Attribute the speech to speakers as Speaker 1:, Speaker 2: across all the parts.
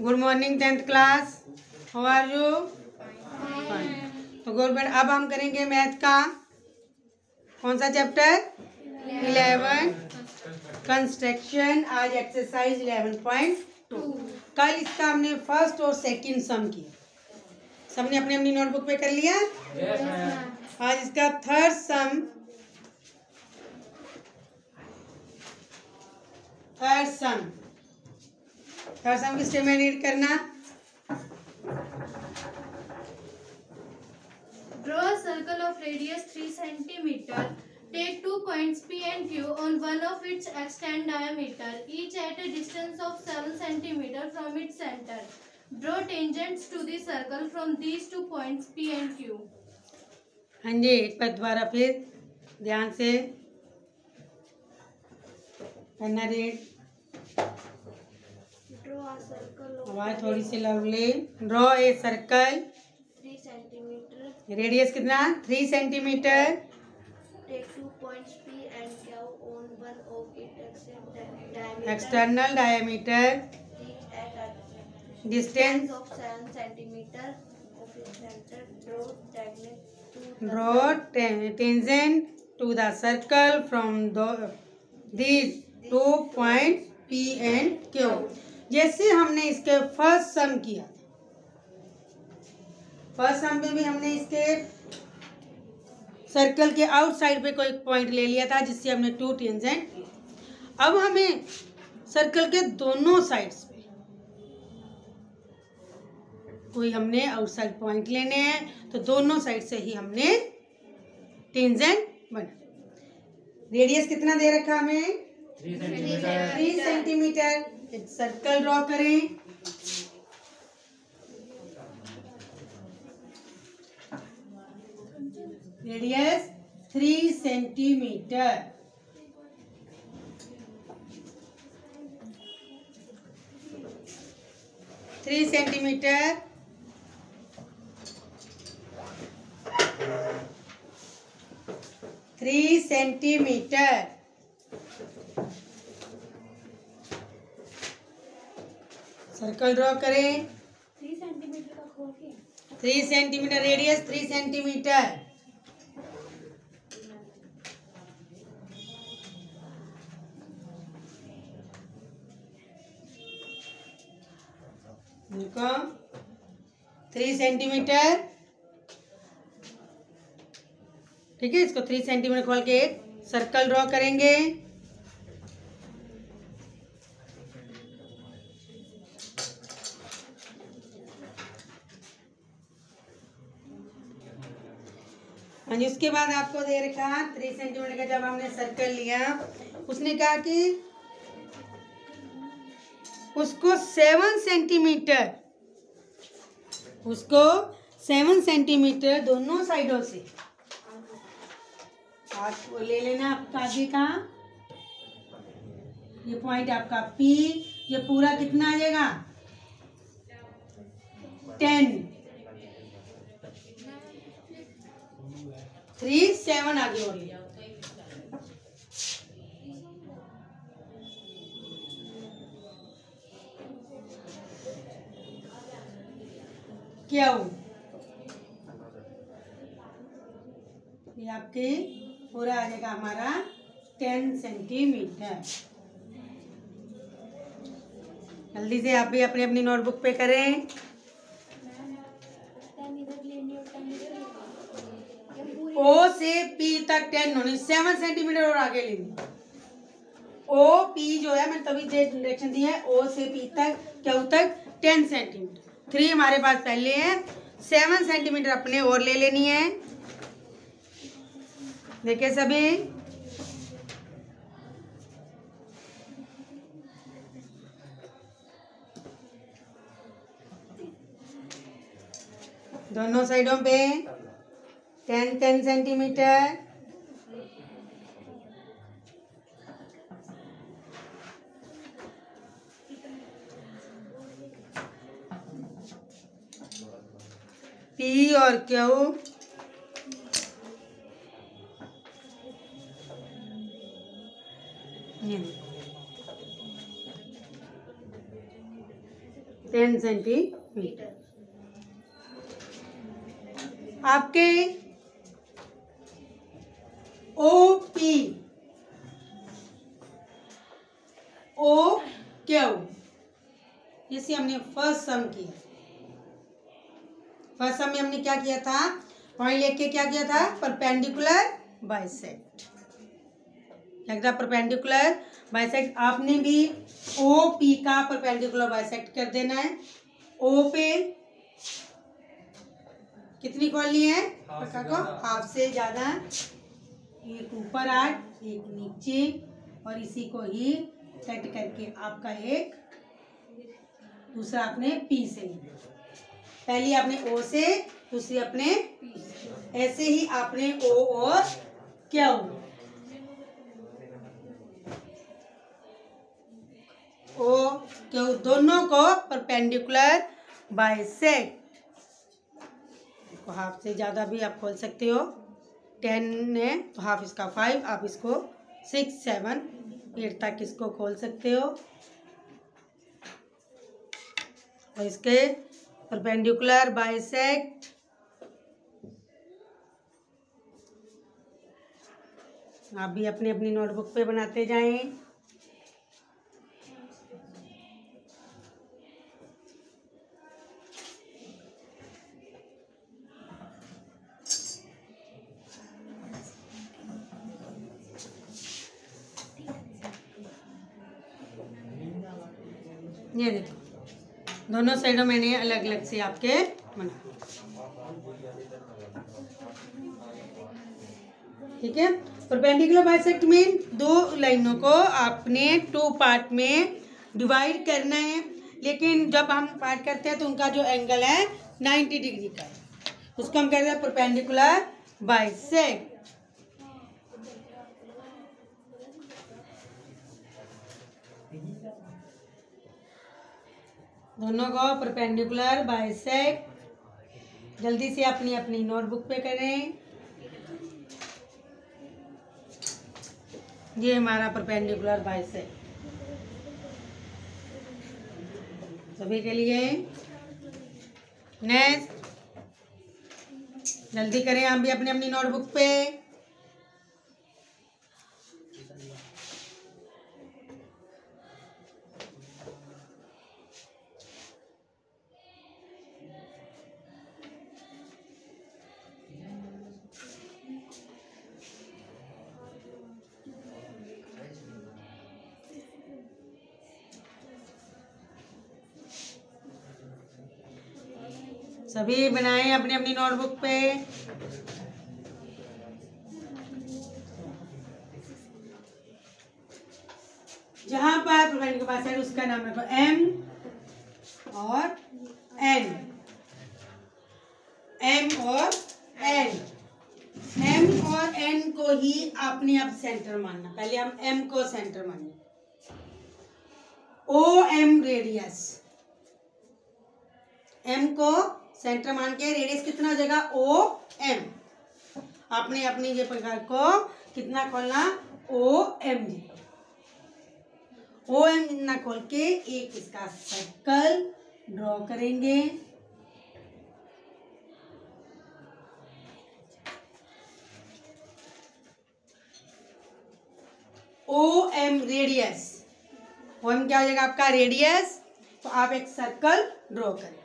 Speaker 1: Good morning 10th class. How are you? Fine. तो good बेटा, अब हम करेंगे मैथ का कौन सा चैप्टर? 11 कंस्ट्रक्शन। आज एक्सरसाइज 11.2। कल इसका हमने फर्स्ट और सेकंड सम किया। सबने अपनी अपनी नोटबुक पे कर लिया? आज इसका थर्ड सम किस स्टेप में रीड करना?
Speaker 2: Draw a circle of radius 3 centimeter. Take 2 points P and Q on one of its extend diameter, each at a distance of 7 centimeter from its center. Draw tangents to the circle from these 2 points P and Q.
Speaker 1: हाँ जी, एक बार दोबारा फिर ध्यान से करना read.
Speaker 2: Draw a circle of
Speaker 1: आवाज थोड़ी सी loudly. Draw a circle
Speaker 2: 3 centimeter.
Speaker 1: Radius कितना? 3 centimetre.
Speaker 2: Take 2 points P and Q on one of its diameter,
Speaker 1: external diameter
Speaker 2: each at a
Speaker 1: distance
Speaker 2: of 7 centimeter of its center.
Speaker 1: Draw tangent to the circle from these 2 point P and Q। जैसे हमने इसके first सम किया, first सम में भी हमने इसके circle के outside पे कोई पॉइंट ले लिया था जिससे हमने 2 टेंजेंट। अब हमें सर्कल के दोनों साइड्स पे कोई हमने आउटसाइड पॉइंट लेने हैं, तो दोनों साइड से ही हमने टेंजेंट बना। रेडियस कितना दे रखा हमें? 3 सेंटीमीटर। एक सर्कल ड्रॉ करें। Radius 3 centimetre. Three centimetre circle draw करें।
Speaker 2: 3 सेंटीमीटर का खोल के
Speaker 1: 3 सेंटीमीटर रेडियस, 3 सेंटीमीटर। देखो 3 सेंटीमीटर, ठीक है। इसको 3 सेंटीमीटर खोल के एक सर्कल ड्रॉ करेंगे। और उसके बाद आपको दे रखा 3 सेंटीमीटर का जब हमने सर्कल लिया, उसने कहा कि उसको 7 सेंटीमीटर दोनों साइडों से आपको ले लेना। आपका आगे का ये पॉइंट आपका P, ये पूरा कितना आ जाएगा? 10। 3 7 आगे और क्या हो, ये आपके पूरा आ जाएगा हमारा 10 सेंटीमीटर। जल्दी से आप भी अपनी अपनी नोटबुक पे करें। O से P तक 10 होनी, 7 सेंटीमीटर और आगे लेनी। O P जो है, मैंने तभी डायरेक्शन दी है, O से P तक क्या तक 10 सेंटीमीटर। 3 हमारे पास पहले है, 7 सेंटीमीटर अपने और ले लेनी है। देखिए सभी, दोनों साइडों पे 10 सेंटीमीटर। P और Q 10 सेंटीमीटर। आपके OP OQ, इसे हमने फर्स्ट सम किया। फर्स्ट सम में हमने क्या किया था, पॉइंट लेके क्या किया था, परपेंडिकुलर बाइसेक्ट। क्या था, परपेंडिकुलर बाइसेक्ट। आपने भी OP का परपेंडिकुलर बाइसेक्ट कर देना है। O पे कितनी खोलनी है, हाफ से ज्यादा, एक ऊपर 8, एक नीचे, और इसी को ही कट करके आपका एक दूसरा अपने P से, पहली आपने O से, दूसरी अपने P से, ऐसे ही आपने O और Q, दोनों को परपेंडिकुलर बाइसेक्ट। हाफ से ज्यादा भी आप खोल सकते हो, 10 है तो हाफ इसका 5, आप इसको 6, 7, 8 तक इसको खोल सकते हो, और इसके परपेंडिकुलर बाइसेक्ट आप भी अपनी अपनी नोटबुक पे बनाते जाएं। ये देखो, दोनों साइडों मैंने अलग अलग से आपके बना, ठीक है। परपेंडिकुलर बाइसेक्ट में दो लाइनों को आपने 2 पार्ट में डिवाइड करना है, लेकिन जब हम पार्ट करते हैं तो उनका जो एंगल है 90 डिग्री का है, उसको हम कहते हैं परपेंडिकुलर बाइसेक्ट। दोनों को परपेंडिकुलर बाइसेक्ट जल्दी से अपनी अपनी नोटबुक पे करें। ये हमारा परपेंडिकुलर बाइसेक्ट सभी के लिए। नेक्स्ट, जल्दी करें आप भी अपनी अपनी नोटबुक पे। सभी बनाएं अपनी अपनी नोटबुक पे। जहां पर परपेंडिकुलर बाइसेक्ट उसका नाम रखो M और N, M और N। M और N को ही आपने अब सेंटर मानना। पहले हम M को सेंटर मानें। OM रेडियस, M को सेंटर मान के रेडियस कितना हो जाएगा OM। आपने अपनी ये प्रकार को कितना खोलना OM जितना खोल के एक इसका सर्कल ड्रॉ करेंगे। OM रेडियस, OM क्या हो जाएगा आपका रेडियस, तो आप एक सर्कल ड्रॉ करें।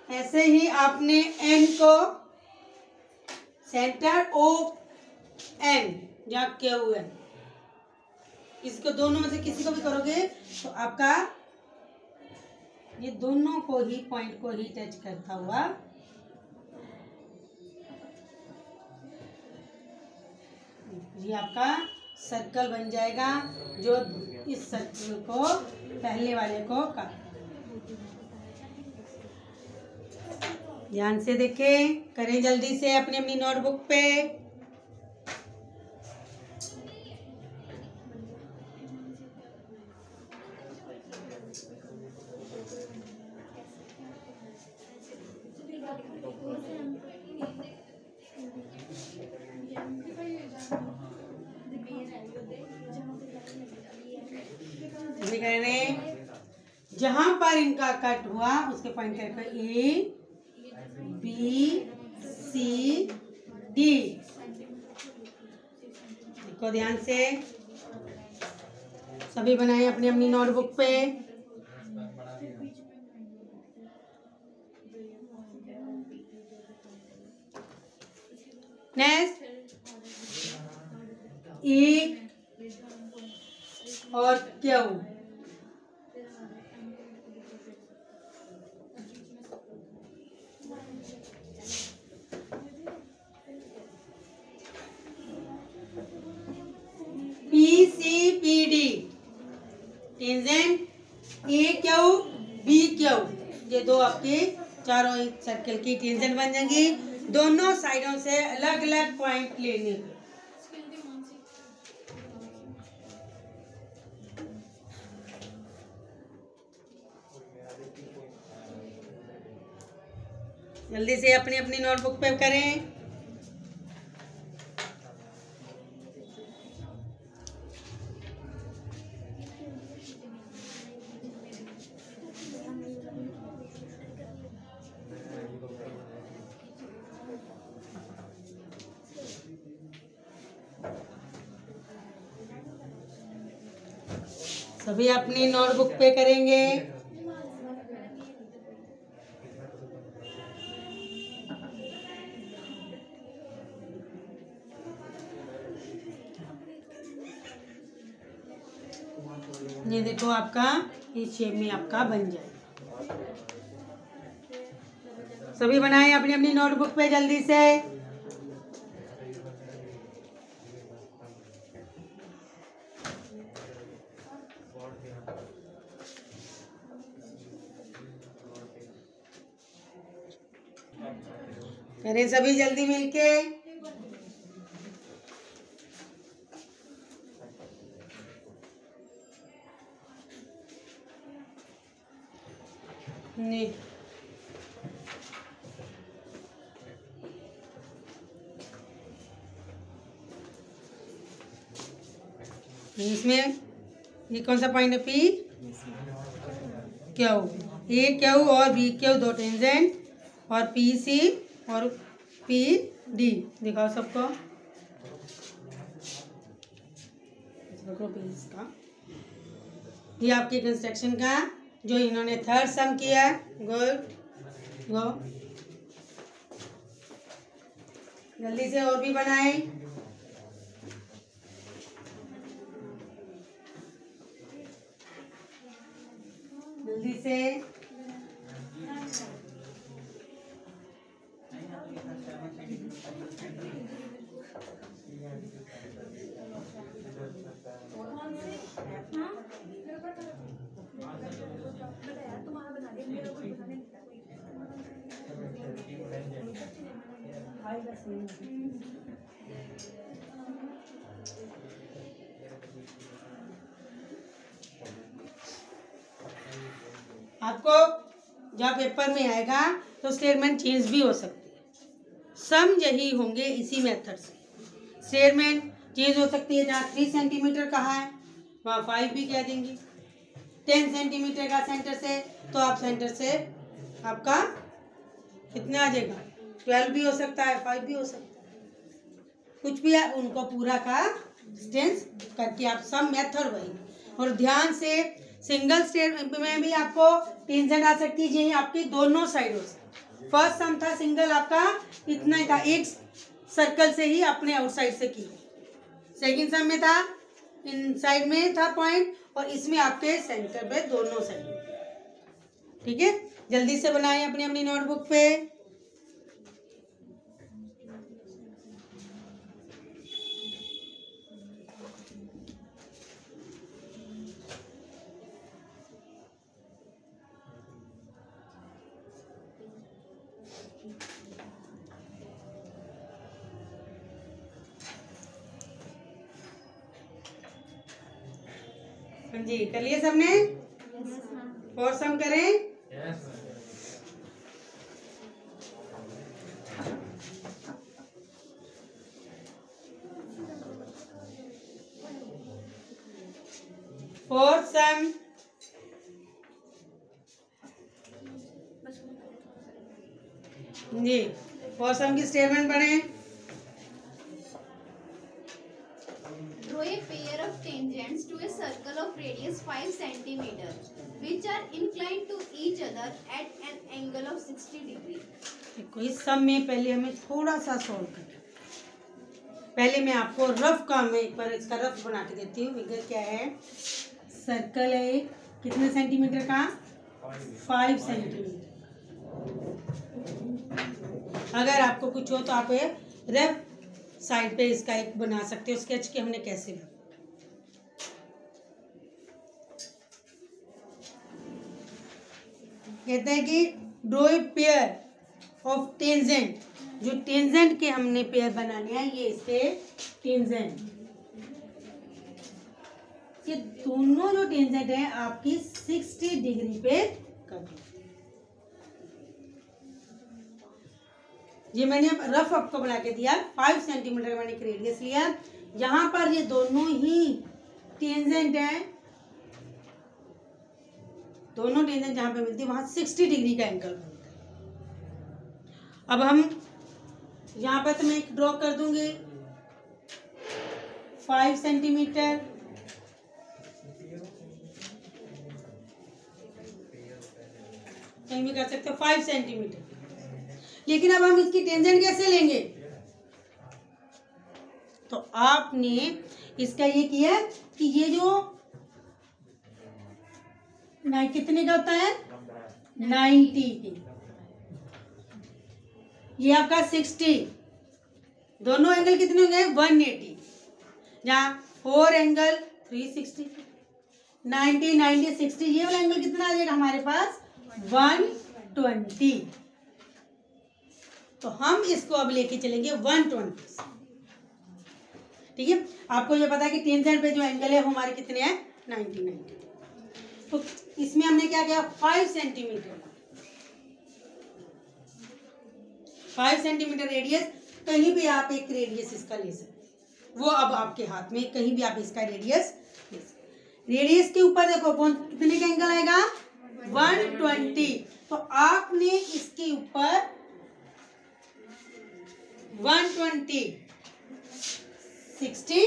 Speaker 1: ऐसे ही आपने N को सेंटर ON जहाँ QN, इसको दोनों में से किसी को भी करोगे तो आपका ये दोनों को ही पॉइंट को ही टच करता हुआ ये आपका सर्कल बन जाएगा, जो इस सर्कल को पहले वाले को काट। ध्यान से देखें, करें जल्दी से अपनी अपनी नोटबुक पे। सभी कह रहे हैं जहां पर इनका कट हुआ उसके पॉइंट कर ए बी सी डी। देखो ध्यान से, सभी बनाए अपनी अपनी नोटबुक पे। नेक्स्ट ई और Q. P C P D tangent A Q B Q, ये दो आपके चारों सर्कल की टेंजेंट बन जाएंगी। दोनों साइडों से अलग अलग पॉइंट लेने। जल्दी से अपनी अपनी नोटबुक पे करें। सभी अपनी नोटबुक पे करेंगे। ये देखो आपका इस शेप में आपका बन जाएगा। सभी बनाए अपनी अपनी नोटबुक पे जल्दी से। करें सभी जल्दी मिलके। नहीं इसमें ये कौन सा पॉइंट है? पी क्यू, ए क्यू और बी क्यू दो टेंजेंट और पी सी और पी डी। दिखाओ सबको पेज का। ये आपके कंस्ट्रक्शन का जो इन्होंने थर्ड सम किया। गुड, गो जल्दी से और भी बनाए। जल्दी से। आपको जब पेपर में आएगा तो स्टेटमेंट चेंज भी हो सकती है। सम यही होंगे इसी मेथड से। स्टेटमेंट चेंज हो सकती है। जहाँ 3 सेंटीमीटर कहा है वहाँ 5 भी कह देंगे। 10 सेंटीमीटर का सेंटर से तो आप सेंटर से आपका कितना आ जाएगा? 12 भी हो सकता है, 5 भी हो सकता है, कुछ भी है। उनको पूरा का डिस्टेंस करके आप सम मेथड वही। और ध्यान से सिंगल स्टेट में भी आपको टेंशन आ सकती है आपकी दोनों साइडों से। फर्स्ट सम था सिंगल, आपका इतना ही था, एक सर्कल से ही अपने आउटसाइड से की। सेकंड सम में था इन साइड में था पॉइंट और इसमें आपके सेंटर पे दोनों साइड। ठीक है, जल्दी से बनाएं अपनी अपनी नोटबुक पे। हाँ जी, कर लिए सबने? और सम करें। फोर्थ सम जी, और सम की स्टेटमेंट पढ़ें।
Speaker 2: Draw a pair of tangents to a circle of radius 5 centimeter, which are inclined to each other at an angle of 60 degree.
Speaker 1: देखो इस सम में पहले हमें थोड़ा सा सॉल्व करना। पहले मैं आपको रफ का मैं एक बार इसका रफ बना के देती हूँ। फिगर क्या है, सर्कल है कितने सेंटीमीटर का, 5 सेंटीमीटर। अगर आपको कुछ हो तो आप रफ साइड पे इसका एक बना सकते हो स्केच कि हमने कैसे बना। कहते हैं कि draw a pair of tangent, जो टेंजेंट के हमने पेयर बनाने हैं, ये इसके टेंजेंट, ये दोनों जो टेंजेंट है आपकी 60 डिग्री पे कर दो। ये मैंने रफ आपको बना के दिया। 5 सेंटीमीटर मैंने एक रेडियस लिया, यहाँ पर ये दोनों ही टेंजेंट हैं, दोनों टेंजेंट जहाँ पे मिलती है वहां 60 डिग्री का एंगल बनता है। अब हम यहाँ पर तो मैं एक ड्रॉ कर दूंगी 5 सेंटीमीटर, कहीं भी कर सकते हो 5 सेंटीमीटर। लेकिन अब हम इसकी टेंजेंट कैसे लेंगे, तो आपने इसका ये किया कि ये जो कितने का होता है 90 की, ये आपका 60, दोनों एंगल कितने होंगे 180, जहाँ 4 एंगल 360, 90 90 60, ये वाला एंगल कितना आ जाएगा हमारे पास 120। तो हम इसको अब लेके चलेंगे 120। ठीक है, आपको ये पता है कि टेंजेंट पे जो एंगल है वो हमारे कितने हैं 90 90। तो इसमें हमने क्या किया 5 सेंटीमीटर, 5 सेंटीमीटर रेडियस, कहीं भी आप एक रेडियस इसका ले सकते, वो अब आपके हाथ में, कहीं भी आप इसका रेडियस ले सकते। रेडियस के ऊपर देखो कौन कितने का एंगल आएगा 120, तो आपने इसके ऊपर 120 60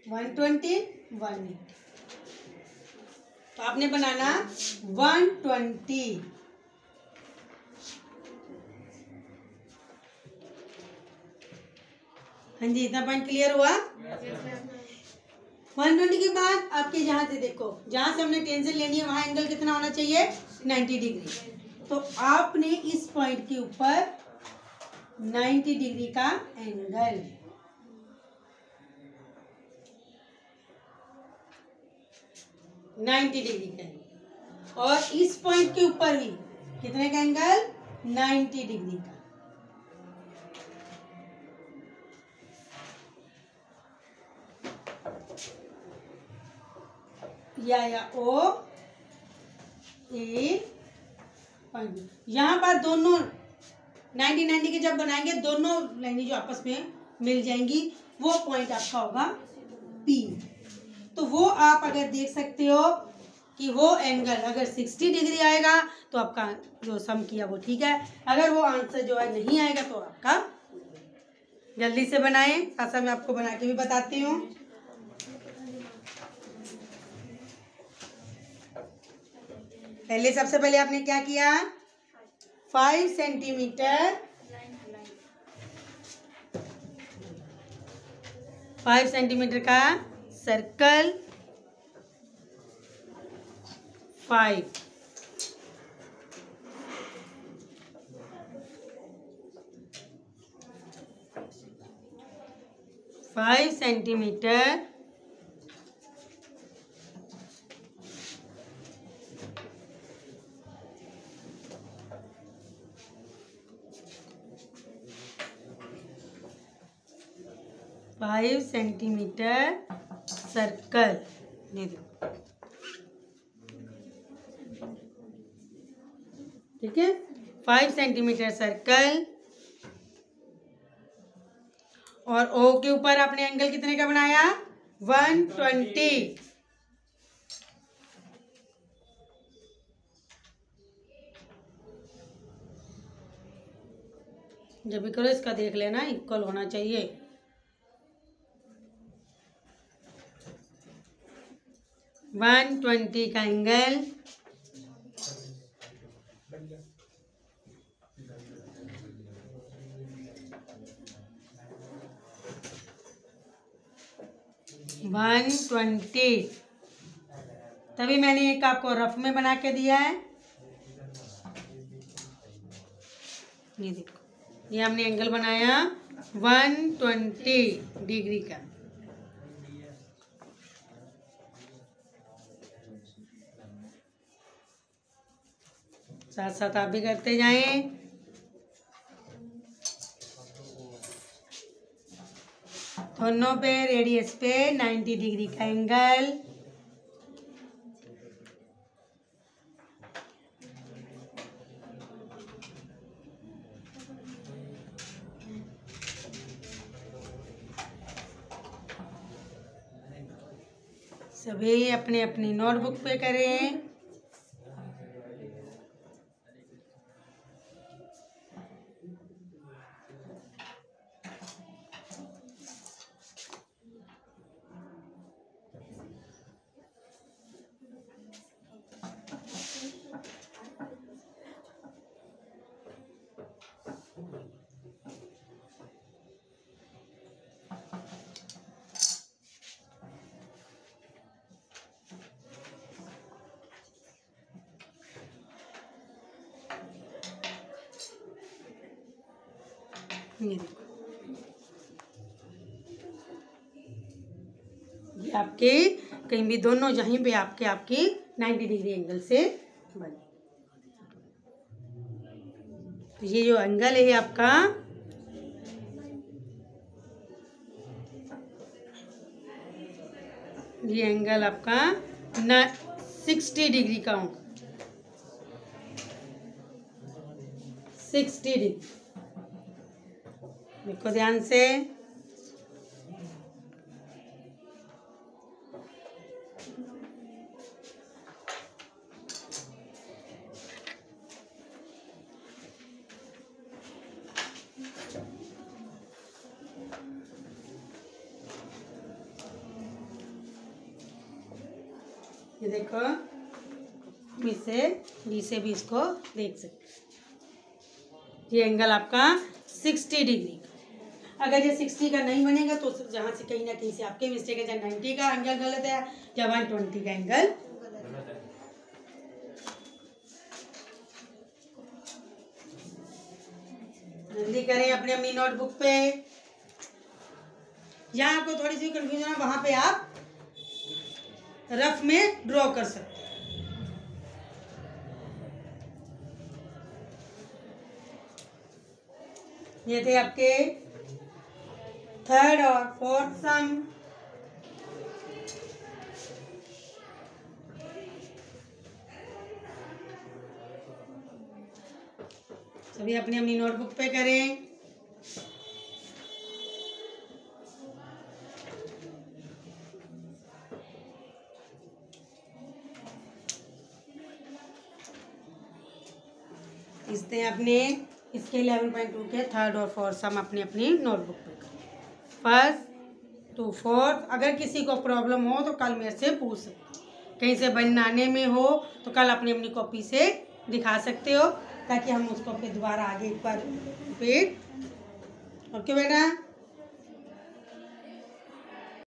Speaker 1: 120 180, तो आपने बनाना 120। हाँ जी, इतना पॉइंट क्लियर हुआ। 120 के बाद आपके जहां से देखो, जहां से हमने टेंजेंट लेनी है वहां एंगल कितना होना चाहिए 90 डिग्री, तो आपने इस पॉइंट के ऊपर 90 डिग्री का एंगल, और इस पॉइंट के ऊपर भी कितने का एंगल 90 डिग्री का। या ओ ए पॉइंट, यहाँ पर दोनों 90 90 के जब बनाएंगे दोनों लाइनें जो आपस में मिल जाएंगी, वो पॉइंट आपका होगा पी। तो वो आप अगर देख सकते हो कि वो एंगल अगर 60 डिग्री आएगा तो आपका जो सम किया वो ठीक है, अगर वो आंसर जो है नहीं आएगा तो आपका, जल्दी से बनाएं, ऐसा मैं आपको बना के भी बताती हूँ। पहले सबसे पहले आपने क्या किया 5 सेंटीमीटर, 5 सेंटीमीटर का सर्कल 5 सेंटीमीटर सर्कल, ये देखो ठीक है, 5 सेंटीमीटर सर्कल, और ओ के ऊपर आपने एंगल कितने का बनाया 120। जब भी करो इसका देख लेना, इक्वल होना चाहिए। वन 120 का एंगल 120, तभी मैंने एक आपको रफ में बना के दिया है। ये देखो, ये हमने एंगल बनाया 120 डिग्री का। साथ साथ आप भी करते जाएं। दोनों पे रेडियस पे 90 डिग्री का एंगल। सभी अपने अपनी नोटबुक पे करें। ये देखो, ये आपके कहीं भी दोनों जहीं पे आपकी 90 डिग्री एंगल से बने। तो ये जो एंगल है आपका, ये एंगल आपका 60 डिग्री का होगा। 60 डिग्री, देखो ध्यान से। ये देखो, बी से भी इसको देख सकते। ये एंगल आपका 60 डिग्री। अगर ये 60 का नहीं बनेगा तो जहाँ से कहीं ना कहीं से आपके मिस्टेक है, या 90 का एंगल गलत है या 120 का एंगल। जल्दी करें अपने अपनी नोटबुक पे। यहाँ आपको थोड़ी सी कंफ्यूजन है, वहां पे आप रफ में ड्रॉ कर सकते हैं। ये थे आपके थर्ड और फोर्थ सम। सभी अपनी अपनी नोटबुक पे करें। इसने अपने इसके 11.2 के थर्ड और फोर्थ सम अपनी अपनी नोटबुक पे करें। First to fourth. अगर किसी को प्रॉब्लम हो तो कल मेरे से पूछ सकते हो, कहीं से बनाने में हो तो कल अपनी अपनी कॉपी से दिखा सकते हो, ताकि हम उसको फिर दोबारा आगे एक बार रिपीट। ओके बेटा।